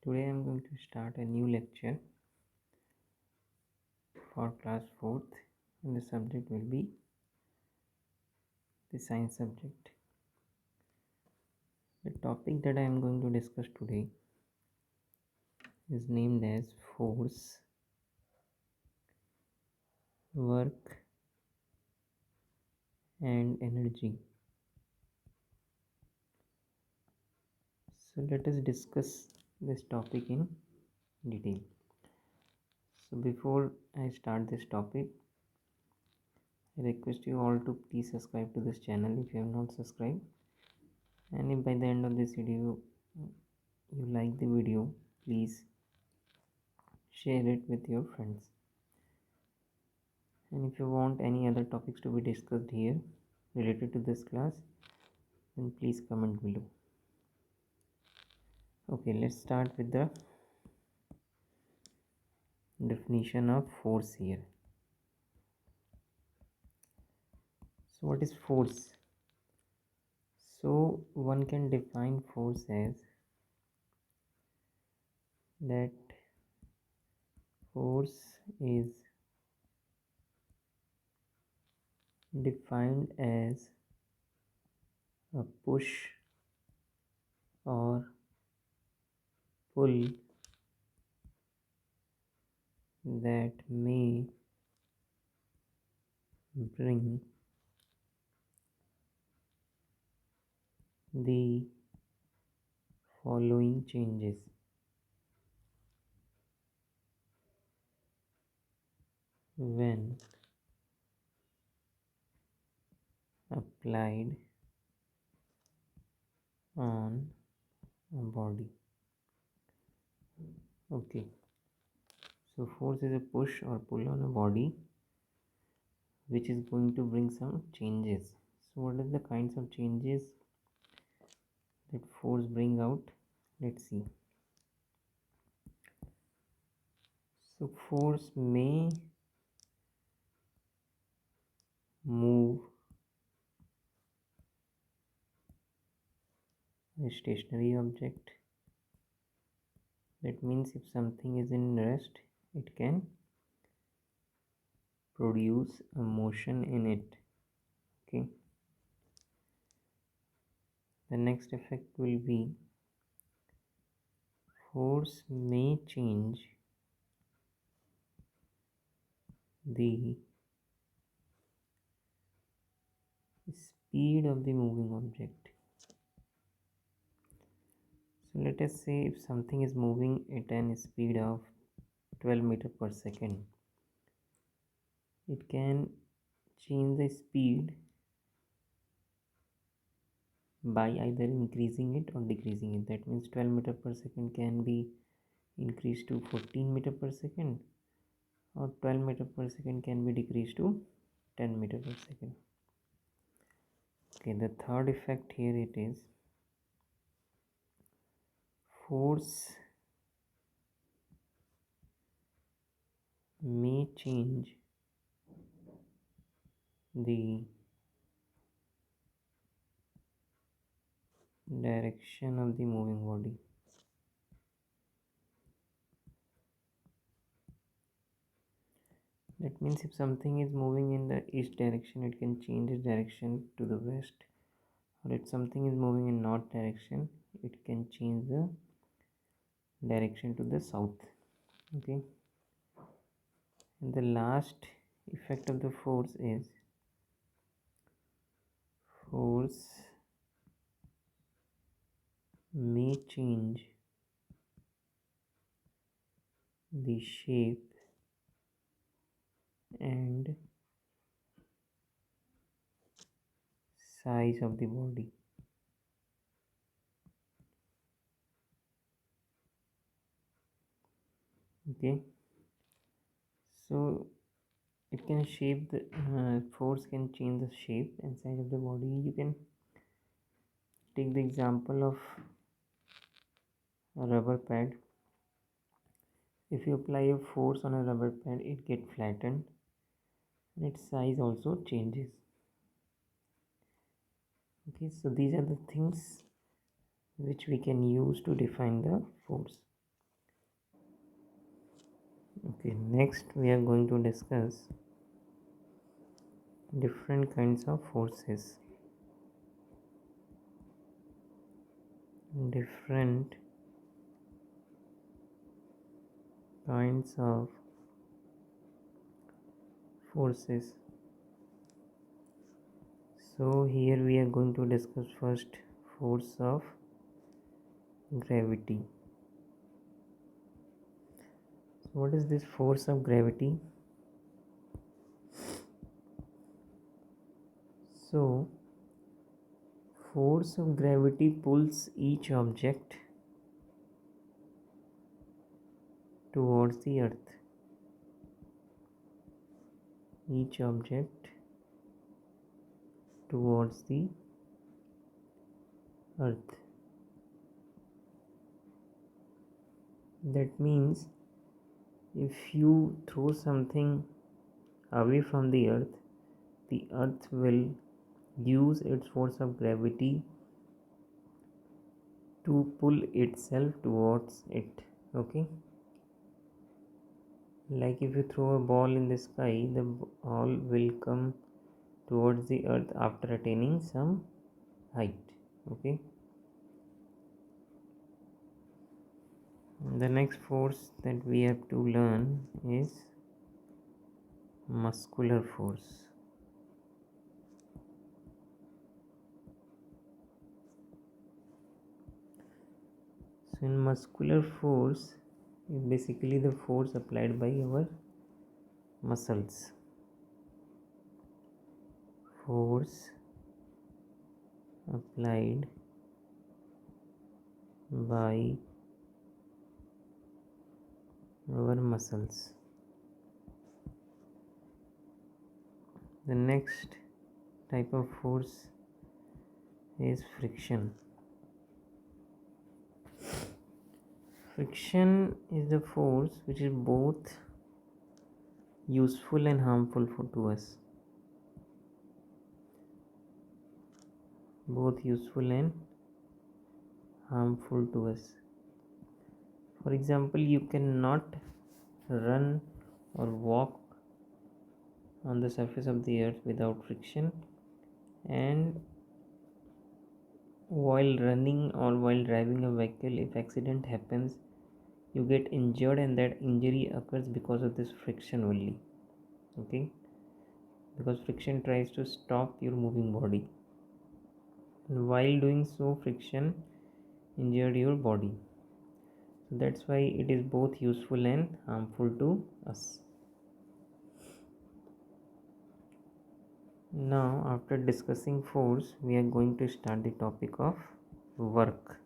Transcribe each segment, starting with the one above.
Today I am going to start a new lecture for class 4th, and the subject will be the science subject. The topic that I am going to discuss today is named as force, work and energy. So let us discuss this topic in detail. So before I start this topic, I request you all to please subscribe to this channel if you have not subscribed, and if by the end of this video you like the video, please share it with your friends. And if you want any other topics to be discussed here related to this class, then please comment below. Okay, let's start with the definition of force here. So what is force? So one can define force as that force is defined as a push or pull that may bring the following changes: when applied on a body. Okay, so force is a push or pull on a body which is going to bring some changes. So what are the kinds of changes that force bring out? Let's see. So force may move a stationary object. That means if something is in rest, it can produce a motion in it. Okay, the next effect will be force may change the speed of the moving object. So let us say if something is moving at a speed of 12 meters per second, it can change the speed by either increasing it or decreasing it. That means 12 meters per second can be increased to 14 meters per second, or 12 meters per second can be decreased to 10 meters per second. Okay, the third effect here it is force may change the direction of the moving body. That means if something is moving in the east direction, it can change its direction to the west, or if something is moving in north direction, it can change the direction to the south. Okay, and the last effect of the force is force may change the shape and size of the body. Okay, so it can shape the force can change the shape and size of the body. You can take the example of a rubber pad. If you apply a force on a rubber pad, it gets flattened and its size also changes. Okay, so these are the things which we can use to define the force. Okay, next we are going to discuss different kinds of forces. Different kinds of forces. So here we are going to discuss first force of gravity. So what is this force of gravity? So force of gravity pulls each object towards the earth. Each object towards the earth. That means if you throw something away from the earth will use its force of gravity to pull itself towards it. Okay, like if you throw a ball in the sky, the ball will come towards the earth after attaining some height. Okay, the next force that we have to learn is muscular force. So in muscular force is basically the force applied by our muscles. Force applied by our muscles. The next type of force is friction. Friction is the force which is both useful and harmful to us. Both useful and harmful to us. For example, you cannot run or walk on the surface of the earth without friction, and while running or while driving a vehicle, if accident happens, you get injured, and that injury occurs because of this friction only. Okay, because friction tries to stop your moving body, and while doing so friction injured your body. So that's why it is both useful and harmful to us. Now after discussing force, we are going to start the topic of work.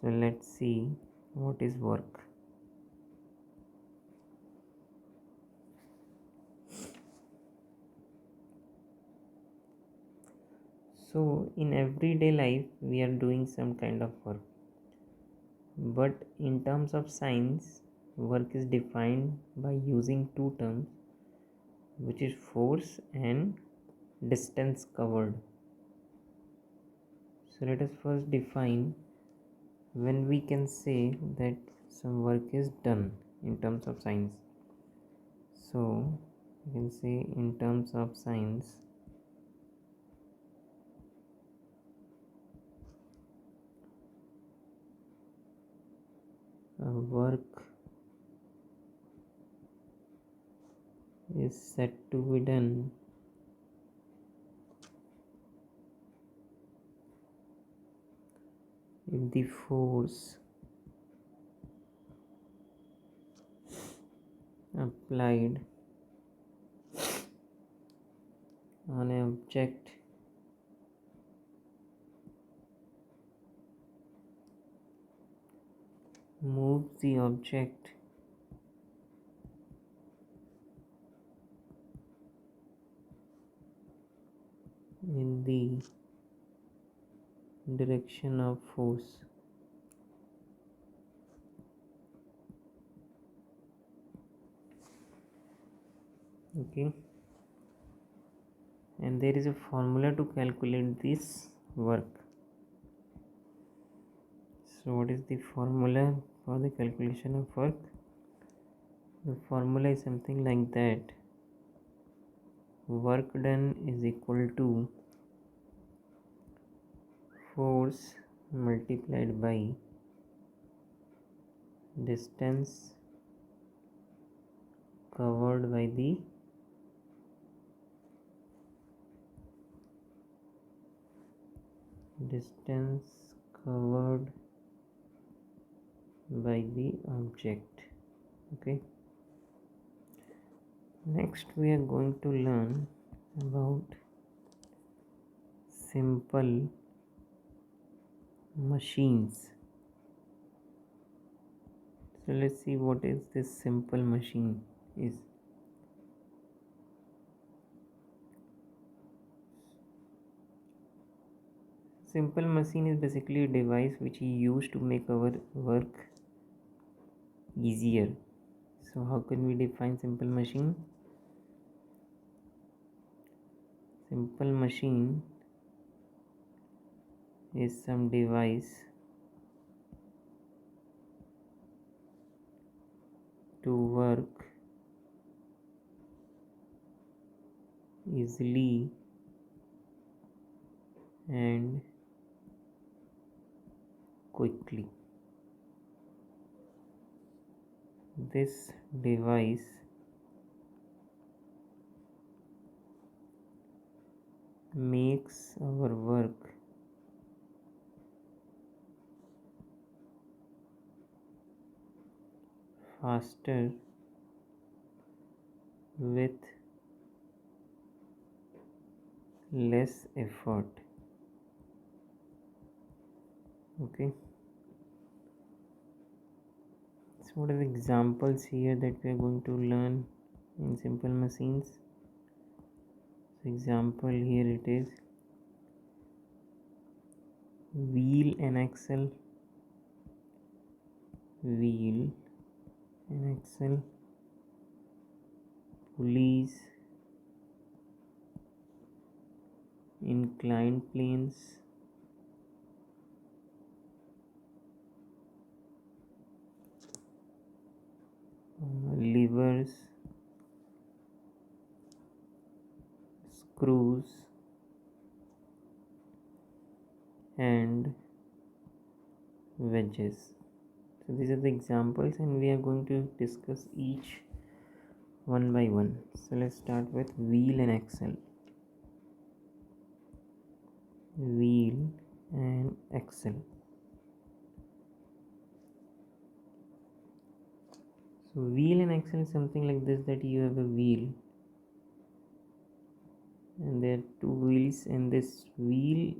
So let's see what is work. So in everyday life we are doing some kind of work, but in terms of science, work is defined by using two terms, which is force and distance covered. So let us first define when we can say that some work is done in terms of science. So you can say in terms of science, work is said to be done if the force applied on an object moves the object in the direction of force. Okay, and there is a formula to calculate this work. So what is the formula for the calculation of work? The formula is something like that: work done is equal to force multiplied by distance covered by the distance covered by the object. Okay, next we are going to learn about simple machines. So let's see what is this simple machine is. Simple machine is basically a device which we use to make our work easier. So how can we define simple machine? Simple machine is some device to work easily and quickly. This device makes our work faster with less effort. Okay, so what are the examples here that we are going to learn in simple machines? So example here it is wheel and axle, wheel and axle, pulleys, inclined planes, levers, screws, and wedges. So these are the examples and we are going to discuss each one by one. So let's start with wheel and axle. Wheel and axle. So wheel and axle is something like this, that you have a wheel and there are two wheels and this wheel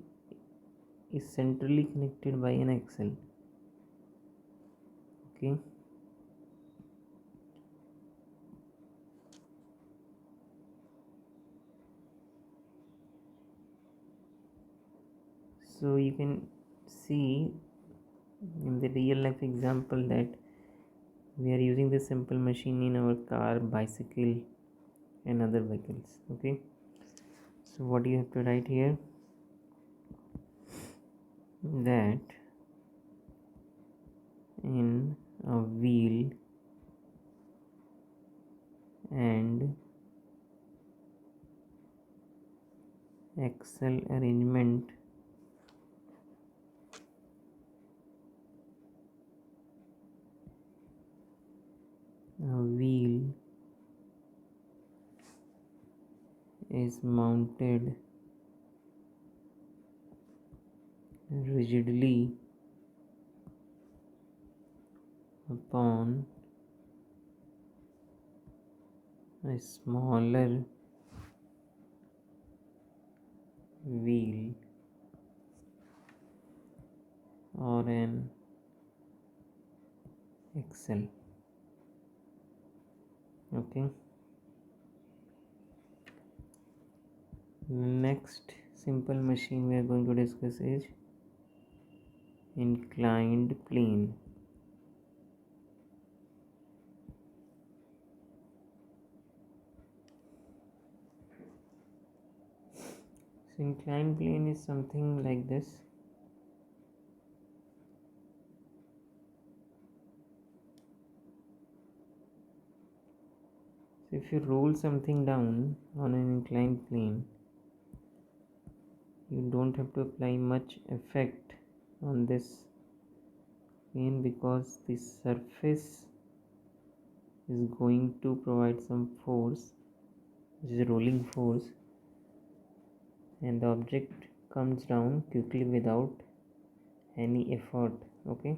is centrally connected by an axle. Okay, so you can see in the real life example that we are using this simple machine in our car, bicycle and other vehicles. Okay, so what you have to write here, that in a wheel and axle arrangement, a wheel is mounted rigidly upon a smaller wheel or an axle. Okay, next simple machine we are going to discuss is inclined plane. So inclined plane is something like this. So if you roll something down on an inclined plane, you don't have to apply much effect on this plane because the surface is going to provide some force, which is a rolling force, and the object comes down quickly without any effort. Okay,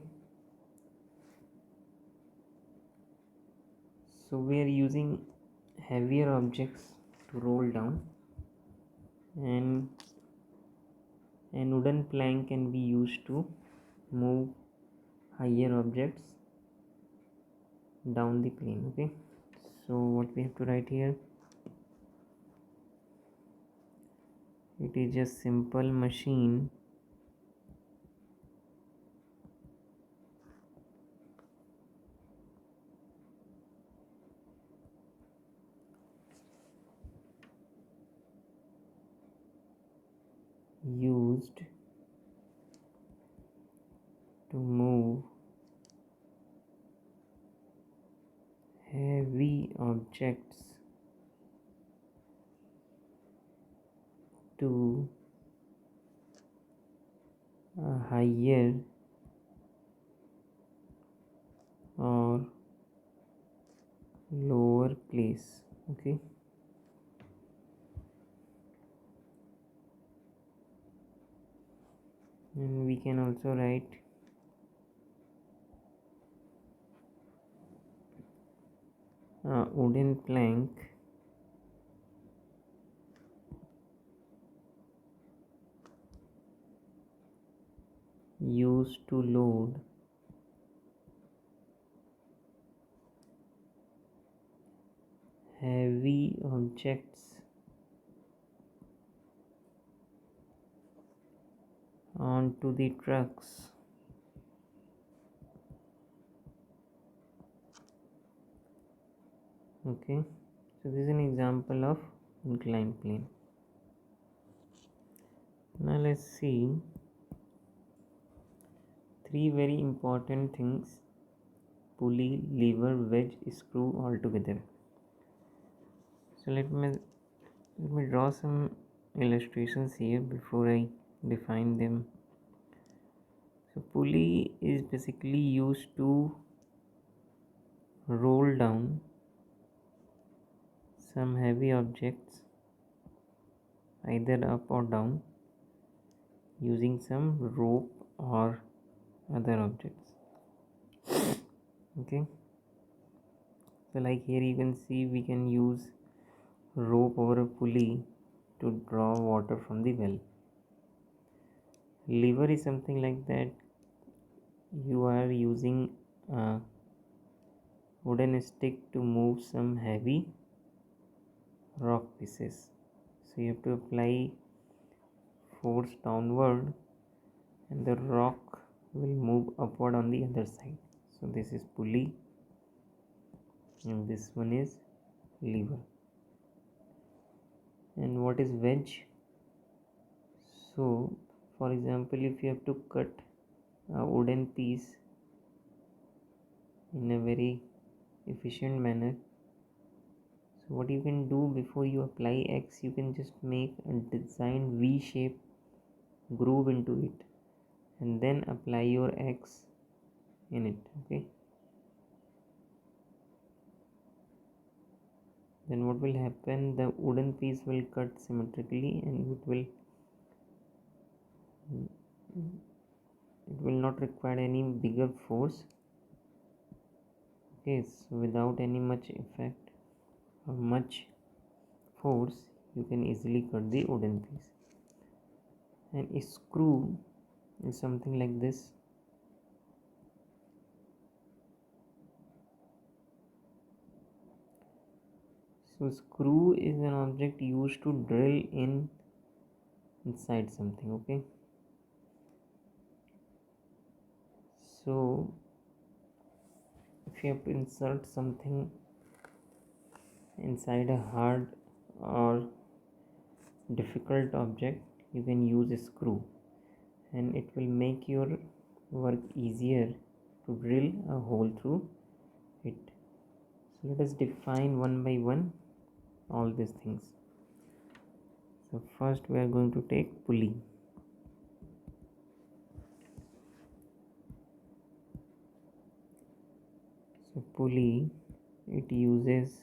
so we are using heavier objects to roll down, and an wooden plank can be used to move higher objects down the plane. Okay, so what we have to write here, it is a simple machine used to move heavy objects to a higher or lower place. Okay, and we can also write a wooden plank used to load heavy objects onto the trucks. Okay, so this is an example of inclined plane. Now let's see three very important things: pulley, lever, wedge, screw all together. So let me draw some illustrations here before I define them. So pulley is basically used to roll down some heavy objects either up or down using some rope or other objects. Okay, so like here you can see we can use rope over a pulley to draw water from the well. Lever is something like that, you are using a wooden stick to move some heavy rock pieces, so you have to apply force downward and the rock will move upward on the other side. So this is pulley and this one is lever. And what is wedge? So for example, if you have to cut a wooden piece in a very efficient manner, so what you can do before you apply X, you can just make a designed V shape groove into it and then apply your X in it. Okay, then what will happen, the wooden piece will cut symmetrically and it will not require any bigger force. Okay, so without any much effect or much force you can easily cut the wooden piece. And a screw is something like this. So screw is an object used to drill inside something. Okay, so if you have to insert something inside a hard or difficult object, you can use a screw and it will make your work easier to drill a hole through it. Let us define one by one all these things. So first we are going to take pulley. So pulley, it uses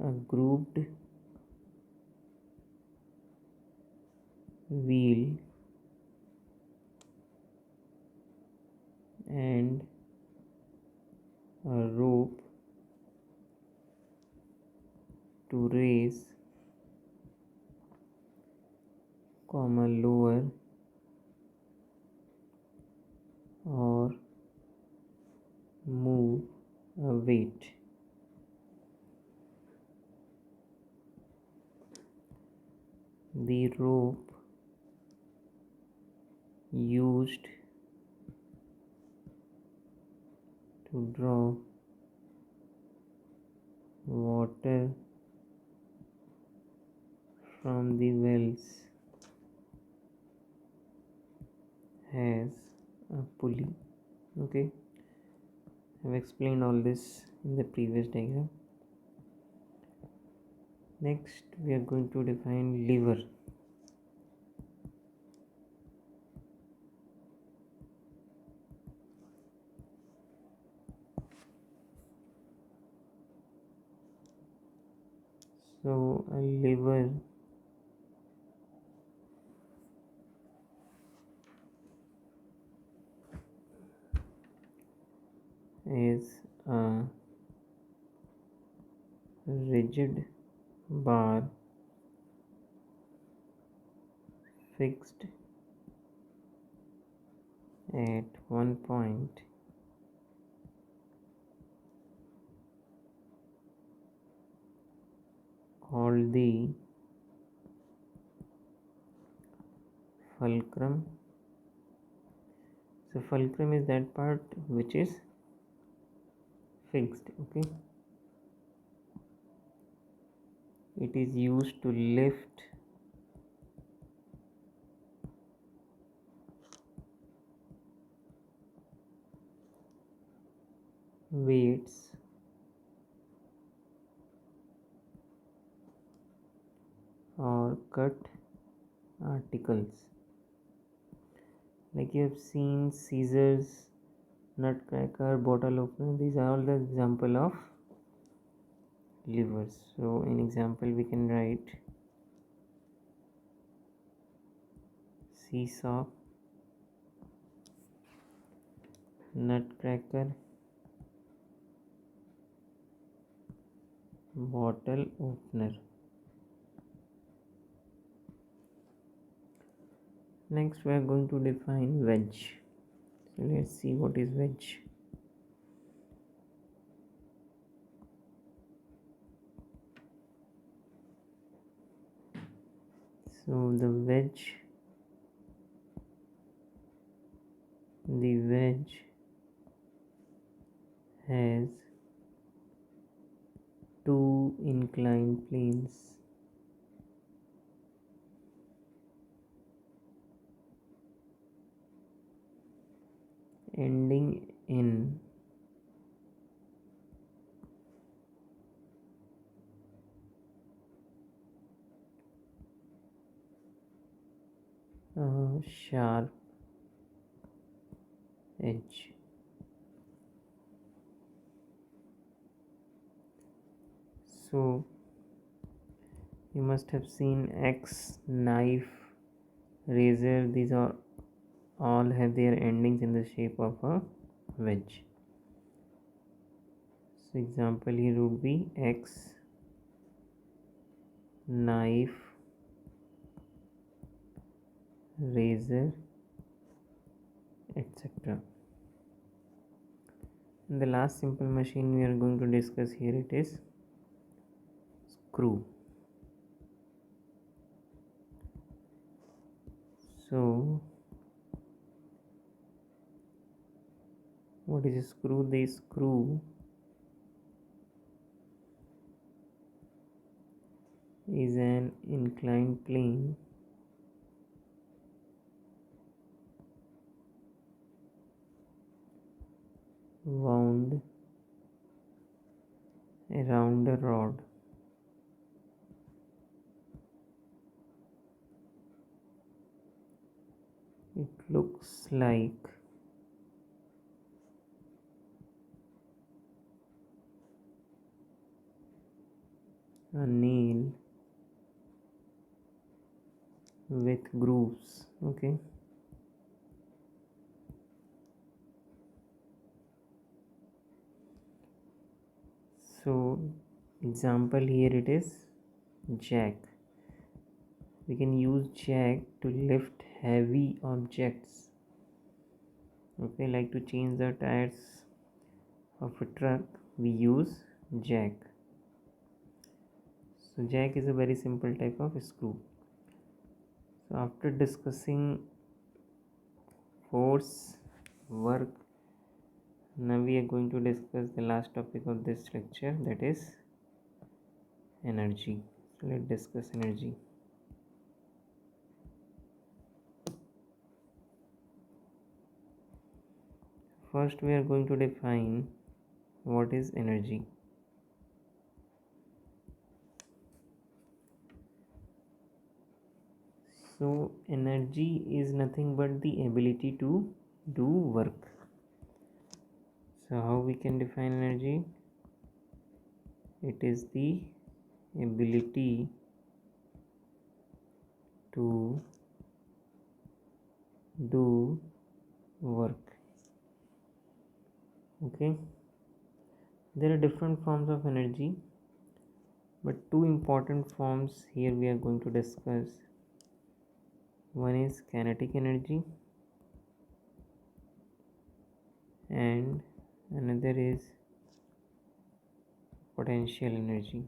a grooved wheel and a rope to raise, lower or move a weight. The rope used to draw water from the wells has a pulley. Okay, I've explained all this in the previous diagram. Next we are going to define lever. So a lever is a rigid bar fixed at one point called the fulcrum. So fulcrum is that part which is fixed. Okay, it is used to lift weights or cut articles. Like you have seen scissors, nutcracker, bottle opener, these are all the example of levers. So in example we can write seesaw, nutcracker, bottle opener. Next we are going to define wedge. So let's see what is wedge. So the wedge has two inclined planes ending in a sharp edge. So you must have seen axe, knife, razor, these are all have their endings in the shape of a wedge. So example here would be axe, knife, razor, etc. And the last simple machine we are going to discuss here, it is screw. So what is a screw? The screw is an inclined plane wound around a rod. It looks like a nail with grooves. Okay. So example here it is jack. We can use jack to lift heavy objects. Okay, like to change the tires of a truck, we use jack. So jack is a very simple type of screw. So after discussing force, work, now we are going to discuss the last topic of this lecture, that is energy. So let's discuss energy. First we are going to define what is energy. So energy is nothing but the ability to do work. So how we can define energy? It is the ability to do work. Okay, there are different forms of energy, but two important forms here we are going to discuss. One is kinetic energy and another is potential energy.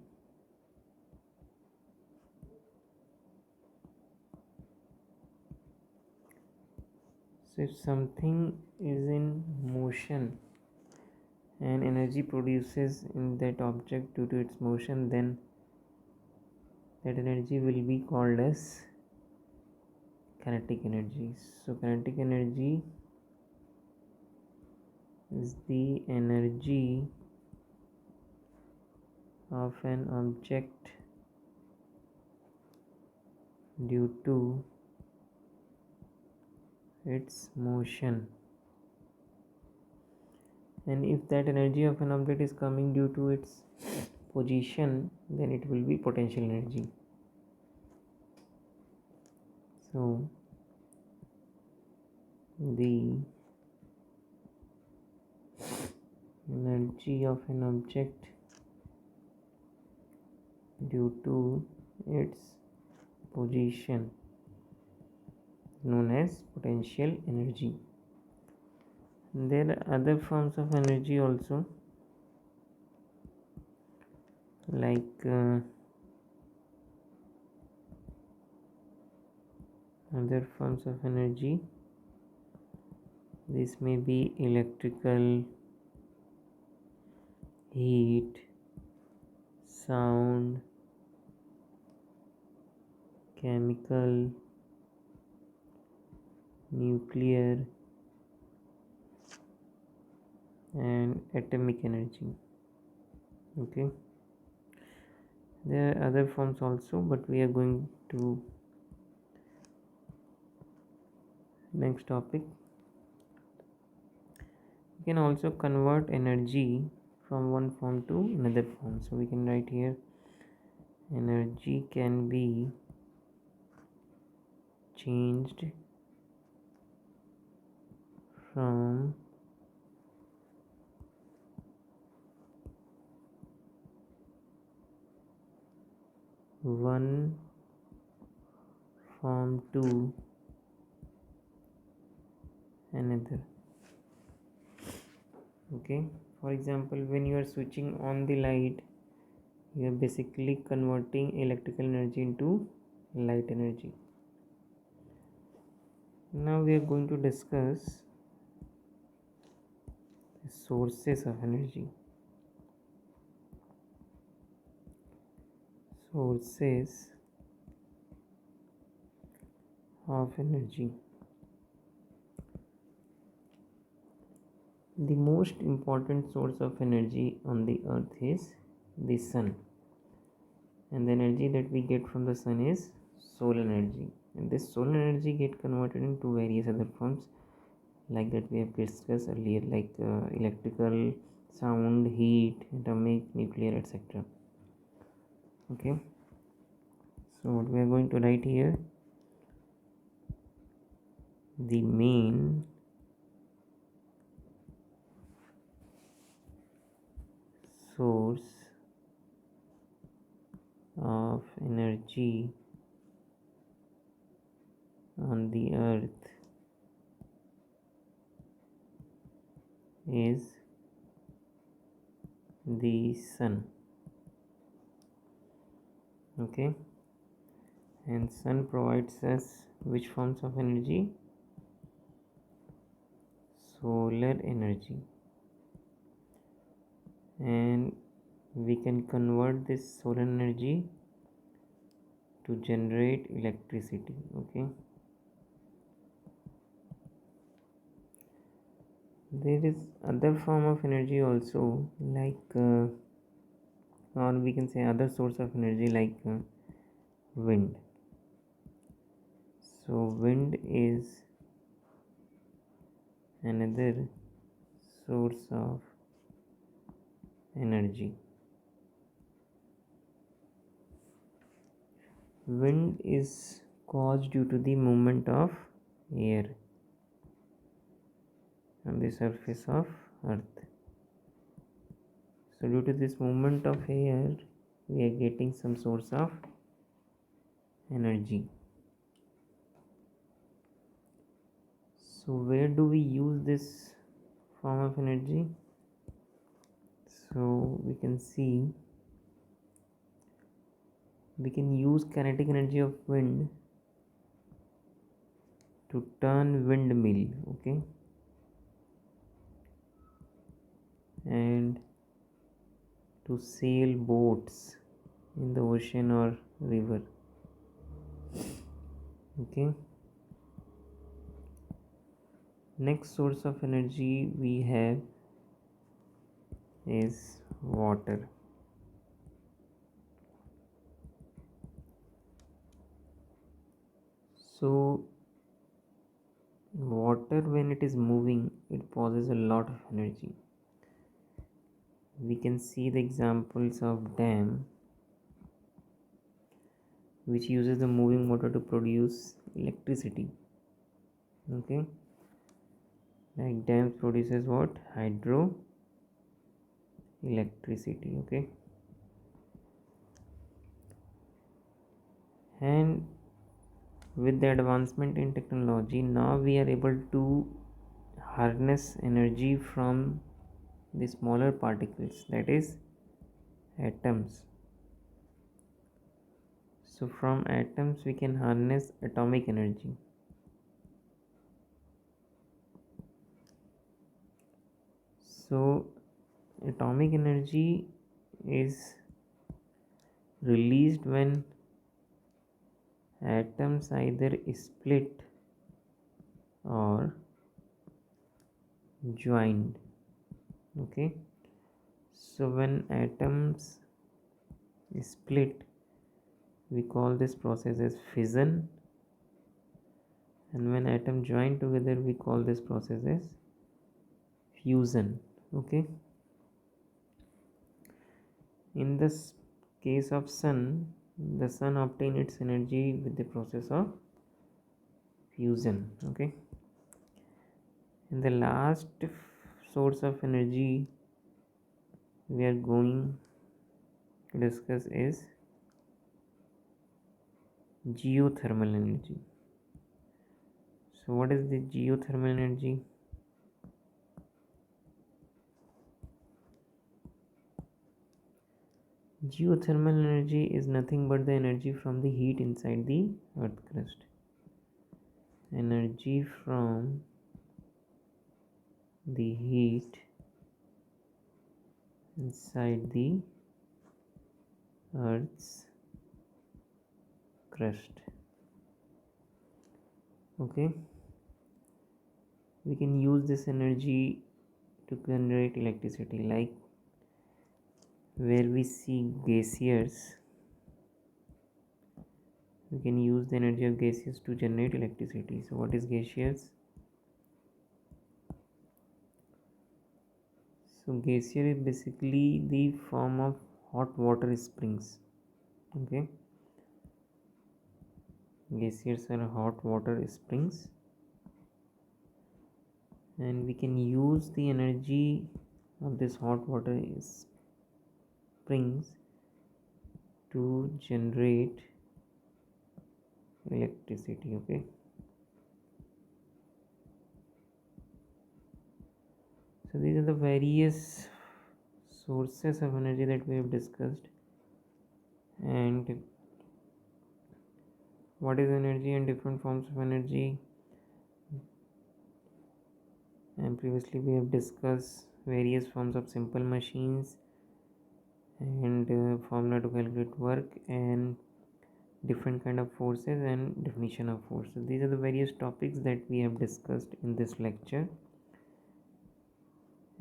So if something is in motion and energy produces in that object due to its motion, then that energy will be called as kinetic energy. So kinetic energy is the energy of an object due to its motion, and if that energy of an object is coming due to its position, then it will be potential energy. So the energy of an object due to its position known as potential energy. There are other forms of energy also, like other forms of energy. This may be electrical, heat, sound, chemical, nuclear, and atomic energy. Okay, there are other forms also, but we are going to next topic. We can also convert energy from one form to another form. So we can write here energy can be changed from one form to another. Okay, for example, when you are switching on the light, you are basically converting electrical energy into light energy. Now we are going to discuss the sources of energy. Sources of energy. The most important source of energy on the earth is the sun, and the energy that we get from the sun is solar energy, and this solar energy get converted into various other forms like that we have discussed earlier, like electrical, sound, heat, atomic, nuclear, etc. Okay, so what we are going to write here, the main source of energy on the earth is the sun. Okay, and sun provides us which forms of energy? Solar energy, and we can convert this solar energy to generate electricity. Okay, there is other form of energy also, like or we can say other source of energy, like wind. So wind is another source of energy. Wind is caused due to the movement of air on the surface of earth. So due to this movement of air, we are getting some source of energy. So where do we use this form of energy? So we can see, we can use kinetic energy of wind to turn windmill. Okay, and to sail boats in the ocean or river. Okay, next source of energy we have is water. So water, when it is moving, it possesses a lot of energy. We can see the examples of dam, which uses the moving water to produce electricity. Okay, like dams produces what? Hydro electricity. Okay, and with the advancement in technology, now we are able to harness energy from the smaller particles, that is atoms. So from atoms we can harness atomic energy. So atomic energy is released when atoms either split or joined. Okay, so when atoms split, we call this process as fission, and when atoms join together, we call this process as fusion. Okay, in this case of sun, the sun obtains its energy with the process of fusion. Okay, and the last source of energy we are going to discuss is geothermal energy. So what is the geothermal energy? Geothermal energy is nothing but the energy from the heat inside the earth crust. Energy from the heat inside the earth's crust. Okay, we can use this energy to generate electricity, like where we see glaciers, we can use the energy of gaseous to generate electricity. So what is gaseous? So glacier is basically the form of hot water springs. Okay, glaciers are hot water springs, and we can use the energy of this hot water springs to generate electricity. Okay, so these are the various sources of energy that we have discussed, and what is energy and different forms of energy. And previously we have discussed various forms of simple machines and formula to calculate work and different kind of forces and definition of force. So these are the various topics that we have discussed in this lecture,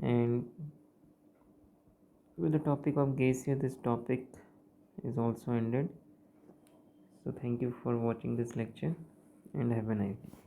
and with the topic of gas here, this topic is also ended. So thank you for watching this lecture and have a nice day.